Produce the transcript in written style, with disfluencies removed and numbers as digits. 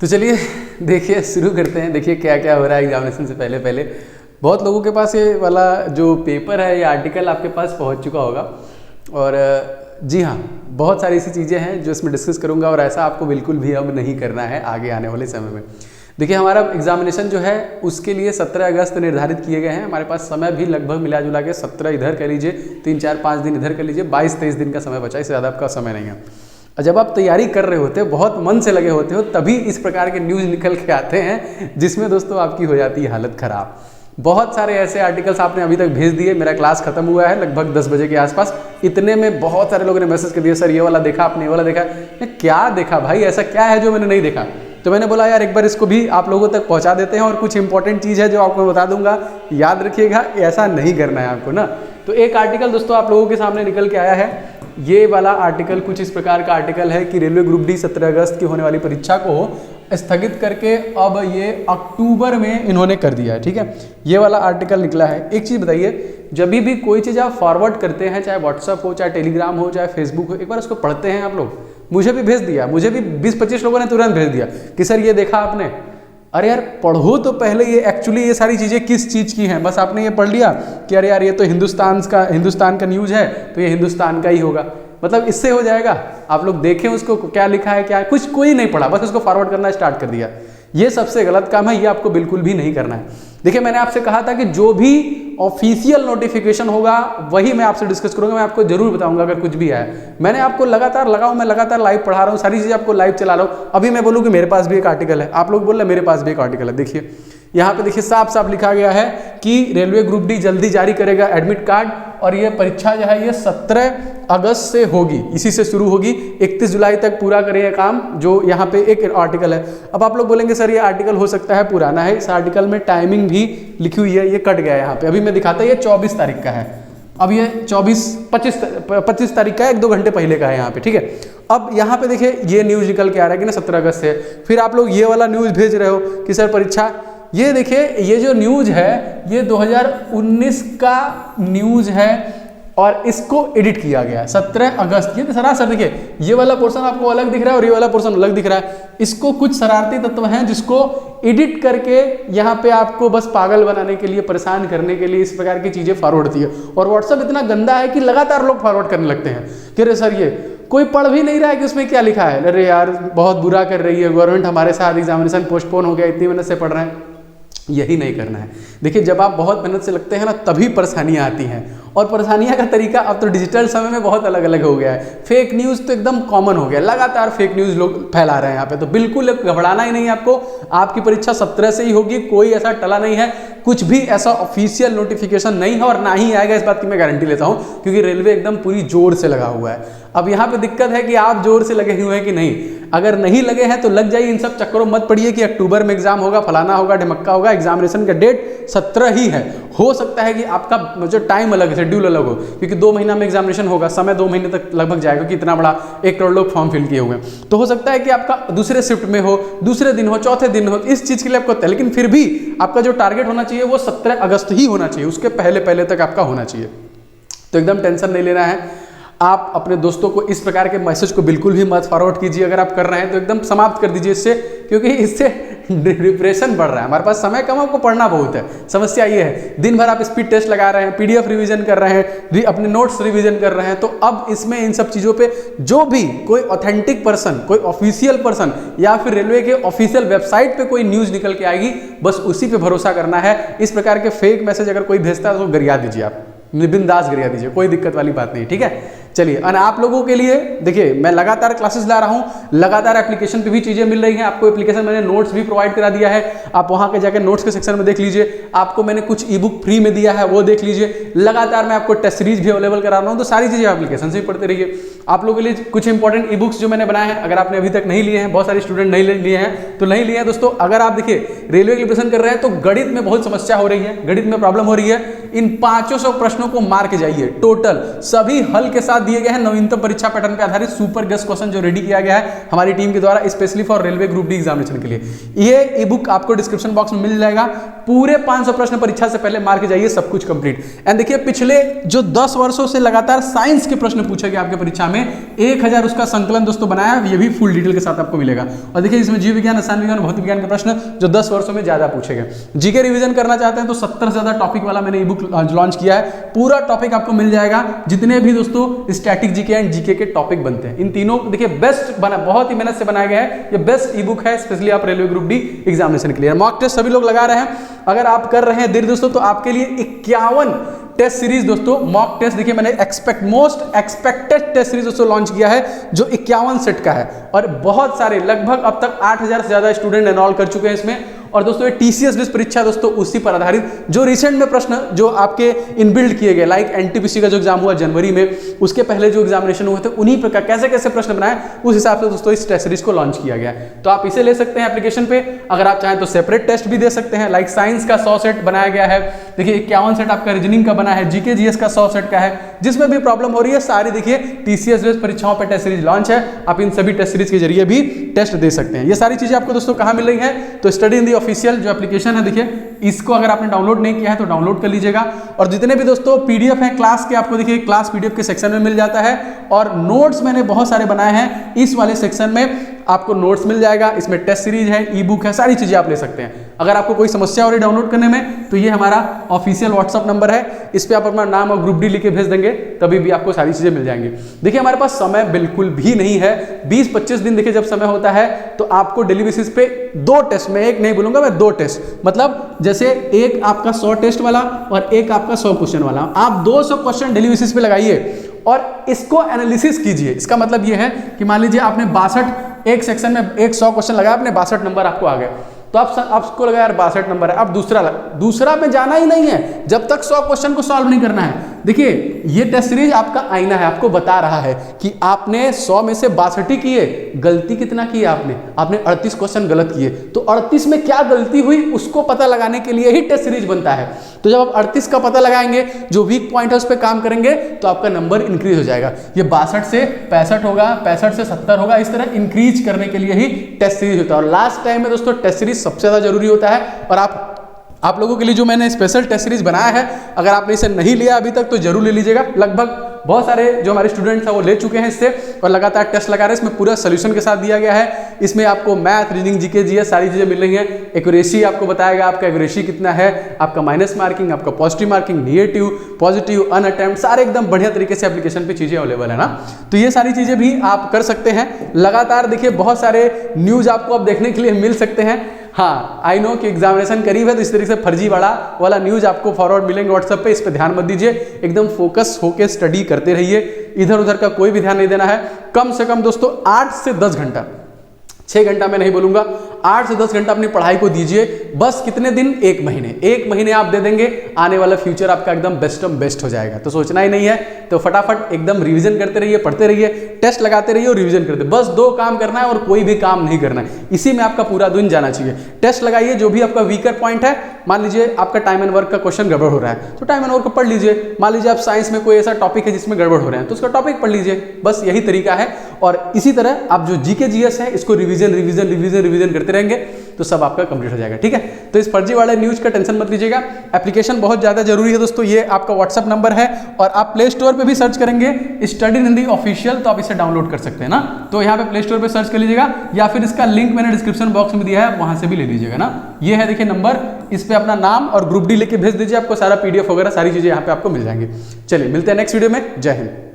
तो चलिए देखिए शुरू करते हैं। देखिए क्या क्या हो रहा है एग्जामिनेशन से पहले पहले। बहुत लोगों के पास ये वाला जो पेपर है, ये आर्टिकल आपके पास पहुंच चुका होगा। और जी हाँ, बहुत सारी ऐसी चीज़ें हैं जो इसमें डिस्कस करूंगा और ऐसा आपको बिल्कुल भी अब नहीं करना है आगे आने वाले समय में। देखिए हमारा एग्जामिनेशन जो है उसके लिए 17 अगस्त निर्धारित किए गए हैं। हमारे पास समय भी लगभग मिला जुला के 17 इधर कर लीजिए, 3-4-5 दिन इधर कर लीजिए, 22-23 दिन का समय बचा, इससे ज़्यादा आपका समय नहीं है। और जब आप तैयारी कर रहे होते हो, बहुत मन से लगे होते हो, तभी इस प्रकार के न्यूज़ निकल के आते हैं जिसमें दोस्तों आपकी हो जाती है हालत ख़राब। बहुत सारे ऐसे आर्टिकल्स आपने अभी तक भेज दिए। मेरा क्लास खत्म हुआ है लगभग 10 बजे के आसपास। इतने में बहुत सारे लोगों ने मैसेज कर दिया, सर ये वाला देखा आपने, ये वाला देखा। क्या देखा भाई, ऐसा क्या है जो मैंने नहीं देखा? तो मैंने बोला यार एक बार इसको भी आप लोगों तक पहुंचा देते हैं और कुछ इंपॉर्टेंट चीज़ है जो आपको बता दूंगा, याद रखिएगा, ऐसा नहीं करना है आपको ना। तो एक आर्टिकल दोस्तों आप लोगों के सामने निकल के आया है। ये वाला आर्टिकल कुछ इस प्रकार का आर्टिकल है कि रेलवे ग्रुप डी 17 अगस्त की होने वाली परीक्षा को स्थगित करके अब ये अक्टूबर में इन्होंने कर दिया है। ठीक है, ये वाला आर्टिकल निकला है। एक चीज़ बताइए, जब भी कोई चीज़ आप फॉरवर्ड करते हैं, चाहे व्हाट्सअप हो, चाहे टेलीग्राम हो, चाहे फेसबुक हो, एक बार उसको पढ़ते हैं आप लोग। मुझे भी भेज दिया, मुझे भी 20-25 लोगों ने तुरंत भेज दिया कि सर ये देखा आपने। अरे यार पढ़ो तो पहले ये एक्चुअली ये सारी चीज़ें किस चीज़ की हैं। बस आपने ये पढ़ लिया कि अरे यार ये तो हिंदुस्तान का न्यूज़ है तो ये हिंदुस्तान का ही होगा, मतलब इससे हो जाएगा? आप लोग देखें उसको क्या लिखा है, क्या कुछ कोई नहीं पढ़ा, बस उसको फॉरवर्ड करना स्टार्ट कर दिया। ये सबसे गलत काम है, ये आपको बिल्कुल भी नहीं करना है। देखिए मैंने आपसे कहा था कि जो भी ऑफिशियल नोटिफिकेशन होगा वही मैं आपसे डिस्कस करूंगा, मैं आपको जरूर बताऊंगा अगर कुछ भी है। मैंने आपको लगातार मैं लगातार लाइव पढ़ा रहा हूँ, सारी चीज़ें आपको लाइव चला रहा हूँ। अभी मैं बोलूँ कि मेरे पास भी एक आर्टिकल है, आप लोग बोल रहे मेरे पास भी एक आर्टिकल है। देखिए यहाँ पे देखिए साफ साफ लिखा गया है कि रेलवे ग्रुप डी जल्दी जारी करेगा एडमिट कार्ड, और ये परीक्षा जो है ये 17 अगस्त से होगी, इसी से शुरू होगी, 31 जुलाई तक पूरा करेगा काम। जो यहाँ पे एक आर्टिकल है। अब आप लोग बोलेंगे सर ये आर्टिकल हो सकता है पुराना है, इस आर्टिकल में टाइमिंग भी लिखी हुई है, ये कट गया है यहाँ पे। अभी मैं दिखाता, ये 24 तारीख का है, अब ये 25 तारीख का है, 1-2 घंटे पहले का है यहाँ पे। ठीक है, अब यहाँ पे देखिए ये न्यूज़ निकल के आ रहा है कि ना 17 अगस्त से। फिर आप लोग ये वाला न्यूज़ भेज रहे हो कि सर परीक्षा, ये देखिए ये जो न्यूज़ है ये 2019 का न्यूज़ है और इसको एडिट किया गया है 17 अगस्त। ये सरासर देखिए ये वाला पोर्शन आपको अलग दिख रहा है और ये वाला पोर्शन अलग दिख रहा है। इसको कुछ शरारती तत्व हैं जिसको एडिट करके यहाँ पे आपको बस पागल बनाने के लिए, परेशान करने के लिए इस प्रकार की चीज़ें फॉरवर्ड होती है। और व्हाट्सअप इतना गंदा है कि लगातार लोग फॉरवर्ड करने लगते हैं कि अरे सर ये कोई पढ़ भी नहीं रहा है कि उसमें क्या लिखा है। अरे यार बहुत बुरा कर रही है गवर्नमेंट हमारे साथ, एग्जामिनेशन पोस्टपोन हो गया, इतनी मेहनत से पढ़ रहे हैं। यही नहीं करना है। देखिए जब आप बहुत मेहनत से लगते हैं ना तभी परेशानियां आती हैं, और परेशानियां का तरीका अब तो डिजिटल समय में बहुत अलग अलग हो गया है। फेक न्यूज़ तो एकदम कॉमन हो गया, लगातार फेक न्यूज़ लोग फैला रहे हैं यहाँ पे। तो बिल्कुल घबराना ही नहीं है आपको, आपकी परीक्षा 17 से ही होगी, कोई ऐसा टला नहीं है। कुछ भी ऐसा ऑफिशियल नोटिफिकेशन नहीं है और ना ही आएगा, इस बात की मैं गारंटी लेता हूँ, क्योंकि रेलवे एकदम पूरी जोर से लगा हुआ है। अब यहाँ पे दिक्कत है कि आप जोर से लगे हुए हैं कि नहीं। अगर नहीं लगे हैं तो लग जाइए, इन सब चक्करों मत पड़िए कि अक्टूबर में एग्जाम होगा, फलाना होगा, ढमक्का होगा। एग्जामिनेशन का डेट 17 ही है। हो सकता है कि आपका जो टाइम अलग है, शेड्यूल अलग हो, क्योंकि 2 महीना में एग्जामिनेशन होगा, समय 2 महीने तक लगभग जाएगा, क्योंकि इतना बड़ा 1 करोड़ लोग फॉर्म फिल किए हुए हैं। तो हो सकता है कि आपका दूसरे शिफ्ट में हो, दूसरे दिन हो, चौथे दिन हो, इस चीज़ के लिए आपको होता है। लेकिन फिर भी आपका जो टारगेट होना चाहिए वो 17 अगस्त ही होना चाहिए, उसके पहले तक आपका होना चाहिए। तो एकदम टेंशन नहीं लेना है। आप अपने दोस्तों को इस प्रकार के मैसेज को बिल्कुल भी मत फॉरवर्ड कीजिए। अगर आप कर रहे हैं तो एकदम समाप्त कर दीजिए इससे, क्योंकि इससे डिप्रेशन बढ़ रहा है। हमारे पास समय कम, आपको पढ़ना बहुत है। समस्या ये है दिन भर आप स्पीड टेस्ट लगा रहे हैं, PDF रिवीजन कर रहे हैं, अपने नोट्स रिवीजन कर रहे हैं। तो अब इसमें इन सब चीज़ों पे जो भी कोई ऑथेंटिक पर्सन, कोई ऑफिशियल पर्सन या फिर रेलवे के ऑफिशियल वेबसाइट पे कोई न्यूज़ निकल के आएगी, बस उसी पे भरोसा करना है। इस प्रकार के फेक मैसेज अगर कोई भेजता है तो गरिया दीजिए, आप बिंदास गरिया दीजिए, कोई दिक्कत वाली बात नहीं। ठीक है, चलिए। और आप लोगों के लिए देखिए मैं लगातार क्लासेस ला रहा हूं, लगातार एप्लीकेशन पे भी चीजें मिल रही हैं आपको। एप्लीकेशन मैंने नोट्स भी प्रोवाइड करा दिया है, आप वहां के जाकर नोट्स के सेक्शन में देख लीजिए। आपको मैंने कुछ ई बुक फ्री में दिया है, वो देख लीजिए। लगातार मैं आपको टेस्ट सीरीज भी अवेलेबल करा रहा हूं, तो सारी चीजें एप्लीकेशन से ही पढ़ते रहिए। आप लोगों के लिए कुछ इंपॉर्टेंट ई बुक्स जो मैंने बनाए हैं, अगर आपने अभी तक नहीं लिए हैं, बहुत सारे स्टूडेंट नहीं लिए हैं तो नहीं लिए हैं दोस्तों। अगर आप देखिए रेलवे की प्रिपरेशन कर रहे हैं तो गणित में बहुत समस्या हो रही है, गणित में प्रॉब्लम हो रही है, इन 500 प्रश्नों को मार के जाइए। टोटल सभी हल के साथ दिए गए हैं, नवीनतम परीक्षा पैटर्न पे आधारित सुपर गेस्ट क्वेश्चन जो रेडी किया गया है हमारी टीम के द्वारा specially for railway group D examination के लिए। ये ई बुक आपको डिस्क्रिप्शन बॉक्स में मिल जाएगा। पूरे 500 प्रश्न परीक्षा से पहले मार के जाइए, सब कुछ कंप्लीट। एंड देखिए पिछले जो 10 वर्षों से लगातार साइंस के प्रश्न पूछे गए आपके परीक्षा में, 1000 उसका संकलन दोस्तों बनाया, ये भी फुल डिटेल के साथ आपको मिलेगा। और देखिए इसमें जीव विज्ञान, रसायन विज्ञान, भौतिक विज्ञान के प्रश्न जो 10 वर्षों में ज्यादा पूछे गए। जीके रिवीजन करना चाहते हैं तो 70 से ज्यादा टॉपिक वाला मैंने ई बुक लॉन्च किया है, पूरा टॉपिक आपको मिल जाएगा। जितने भी दोस्तों स्टैटिक जीके एंड जीके के टॉपिक बनते हैं, इन तीनों देखिए बेस्ट बना, बहुत ही मेहनत से बनाया गया है। ये बेस्ट ई बुक है स्पेशली आप रेलवे ग्रुप डी एग्जामिनेशन के लिए। मॉक टेस्ट सभी लोग लगा रहे हैं, अगर आप कर रहे हैं देर दोस्तों तो आपके लिए 51 टेस्ट सीरीज दोस्तों, मॉक टेस्ट देखिए मैंने मोस्ट एक्सपेक्टेड टेस्ट सीरीज दोस्तों लॉन्च किया है जो 51 सेट का है। और बहुत सारे लगभग अब तक 8000 से ज्यादा स्टूडेंट एनरोल कर चुके हैं इसमें। और दोस्तों ये टीसीएस बेस्ड परीक्षा दोस्तों उसी पर आधारित, जो रिसेंट में प्रश्न जो आपके इनबिल्ड किए गए, लाइक एनटीपीसी का जो एग्जाम हुआ जनवरी में, उसके पहले जो एग्जामिनेशन हुए थे उन्हीं प्रकार कैसे कैसे प्रश्न बनाए, उस हिसाब से दोस्तों इस टेस्ट सीरीज को लॉन्च किया गया है। तो आप इसे ले सकते हैं एप्लीकेशन पे। अगर आप चाहें तो सेपरेट टेस्ट भी दे सकते हैं, लाइक साइंस का 100 सेट बनाया गया है, देखिए 51 सेट आपका रीजनिंग का बना है, जीके जीएस का 100 सेट का है। जिसमें भी प्रॉब्लम हो रही है सारी देखिए टीसीएस बेस्ड परीक्षाओं पर टेस्ट सीरीज लॉन्च है, आप इन सभी टेस्ट सीरीज के जरिए भी टेस्ट दे सकते हैं। ये सारी चीजें आपको दोस्तों कहां मिल रही है, तो स्टडी इन दी ऑफिशियल जो एप्लीकेशन है, देखिए इसको अगर आपने डाउनलोड नहीं किया है तो डाउनलोड कर लीजिएगा। और जितने भी दोस्तों पीडीएफ है क्लास के, आपको देखिए क्लास पीडीएफ के सेक्शन में मिल जाता है। और नोट्स मैंने बहुत सारे बनाए हैं, इस वाले सेक्शन में आपको नोट्स मिल जाएगा। इसमें टेस्ट सीरीज है, ई बुक है, सारी चीजें आप ले सकते हैं। अगर आपको कोई समस्या हो रही डाउनलोड करने में तो ये हमारा ऑफिशियल व्हाट्सअप नंबर है, इस पे आप अपना नाम और ग्रुप डी लिख के भेज देंगे, तभी भी आपको सारी चीजें मिल जाएंगी। देखिए हमारे पास समय बिल्कुल भी नहीं है, 20-25 दिन देखिए जब समय होता है तो आपको डेली बेसिस पे 2 टेस्ट, मैं एक नहीं बोलूंगा, मैं 2 टेस्ट, मतलब जैसे एक आपका 100 टेस्ट वाला और एक आपका 100 क्वेश्चन वाला, आप 200 क्वेश्चन डेली बेसिस पे लगाइए और इसको एनालिसिस कीजिए। इसका मतलब ये है कि मान लीजिए आपने 62, एक सेक्शन में एक 100 क्वेश्चन लगाया, आपने 62 नंबर आपको आ गए, तो आपको लगा यार 62 नंबर है, अब दूसरा में जाना ही नहीं है जब तक 100 क्वेश्चन को सॉल्व नहीं करना है। देखिए ये टेस्ट सीरीज आपका आईना है, आपको बता रहा है कि आपने 100 में से 62 किए, गलती कितना की आपने 38 क्वेश्चन गलत किए, तो 38 में क्या गलती हुई उसको पता लगाने के लिए ही टेस्ट सीरीज बनता है। तो जब आप 38 का पता लगाएंगे, जो वीक पॉइंट है उस पर काम करेंगे, तो आपका नंबर इंक्रीज हो जाएगा। ये 62 से 65 होगा, 65 से 70 होगा, इस तरह इंक्रीज करने के लिए ही टेस्ट सीरीज होता है। और लास्ट टाइम में दोस्तों टेस्ट सीरीज सबसे ज्यादा जरूरी होता है। और आप लोगों के लिए जो मैंने स्पेशल टेस्ट सीरीज बनाया है, अगर आपने इसे नहीं लिया अभी तक तो जरूर ले लीजिएगा। लगभग बहुत सारे जो हमारे स्टूडेंट्स हैं वो ले चुके हैं इससे और लगातार टेस्ट लगा रहे हैं। इसमें पूरा सोल्यूशन के साथ दिया गया है। इसमें आपको मैथ, रीजनिंग, जीके, जीएस सारी चीजें मिल रही हैं। एक्यूरेसी आपको बताएगा, आपका एक्यूरेसी कितना है, आपका माइनस मार्किंग, आपका पॉजिटिव मार्किंग, निगेटिव, पॉजिटिव, अनअटेम्प्ट, सारे एकदम बढ़िया तरीके से एप्लीकेशन पे चीजें अवेलेबल है ना। तो ये सारी चीजें भी आप कर सकते हैं। लगातार देखिए बहुत सारे न्यूज आपको अब देखने के लिए मिल सकते हैं। हाँ, आई नो कि एग्जामिनेशन करीब है, तो इस तरीके से फर्जी वाला न्यूज आपको फॉरवर्ड मिलेंगे व्हाट्सएप पे, इस पे ध्यान मत दीजिए। एकदम फोकस होके स्टडी करते रहिए, इधर उधर का कोई भी ध्यान नहीं देना है। कम से कम दोस्तों 8 से 10 घंटा, 6 घंटा मैं नहीं बोलूंगा, 8 से 10 घंटा अपनी पढ़ाई को दीजिए। बस कितने दिन? 1 महीने। 1 महीने आप दे देंगे, आने वाला फ्यूचर आपका एकदम बेस्ट हो जाएगा। तो सोचना ही नहीं है, तो फटाफट एकदम रिवीजन करते रहिए, पढ़ते रहिए, टेस्ट लगाते रहिए और रिवीजन करते। बस 2 काम करना है और कोई भी काम नहीं करना है, इसी में आपका पूरा दिन जाना चाहिए। टेस्ट लगाइए, जो भी आपका वीकर पॉइंट है, मान लीजिए आपका टाइम एंड वर्क का क्वेश्चन गड़बड़ हो रहा है तो टाइम एंड वर्क को पढ़ लीजिए। मान लीजिए आप साइंस में कोई ऐसा टॉपिक है जिसमें गड़बड़ हो रहे हैं तो उसका टॉपिक पढ़ लीजिए। बस यही तरीका है। और इसी तरह आप जो जीके जीएस है इसको रिवीजन करते रहेंगे तो सब आपका कंप्लीट हो जाएगा। ठीक है, तो इस फर्जी वाले न्यूज का टेंशन मत लीजिएगा। एप्लीकेशन बहुत ज्यादा जरूरी है दोस्तों। ये आपका व्हाट्सएप नंबर है और आप प्ले स्टोर पे भी सर्च करेंगे स्टडी इन हिंदी ऑफिशियल, तो आप इसे डाउनलोड कर सकते हैं ना। तो यहाँ पे प्ले स्टोर पे सर्च कर लीजिएगा या फिर इसका लिंक मैंने डिस्क्रिप्शन बॉक्स में दिया है, वहां से भी ले लीजिएगा ना। ये है देखिए नंबर, इस पे अपना नाम और ग्रुप डी लेके भेज दीजिए, आपको सारा पीडीएफ वगैरह सारी चीजें यहाँ पे आपको मिल जाएंगी। चलिए मिलते हैं नेक्स्ट वीडियो में। जय हिंद।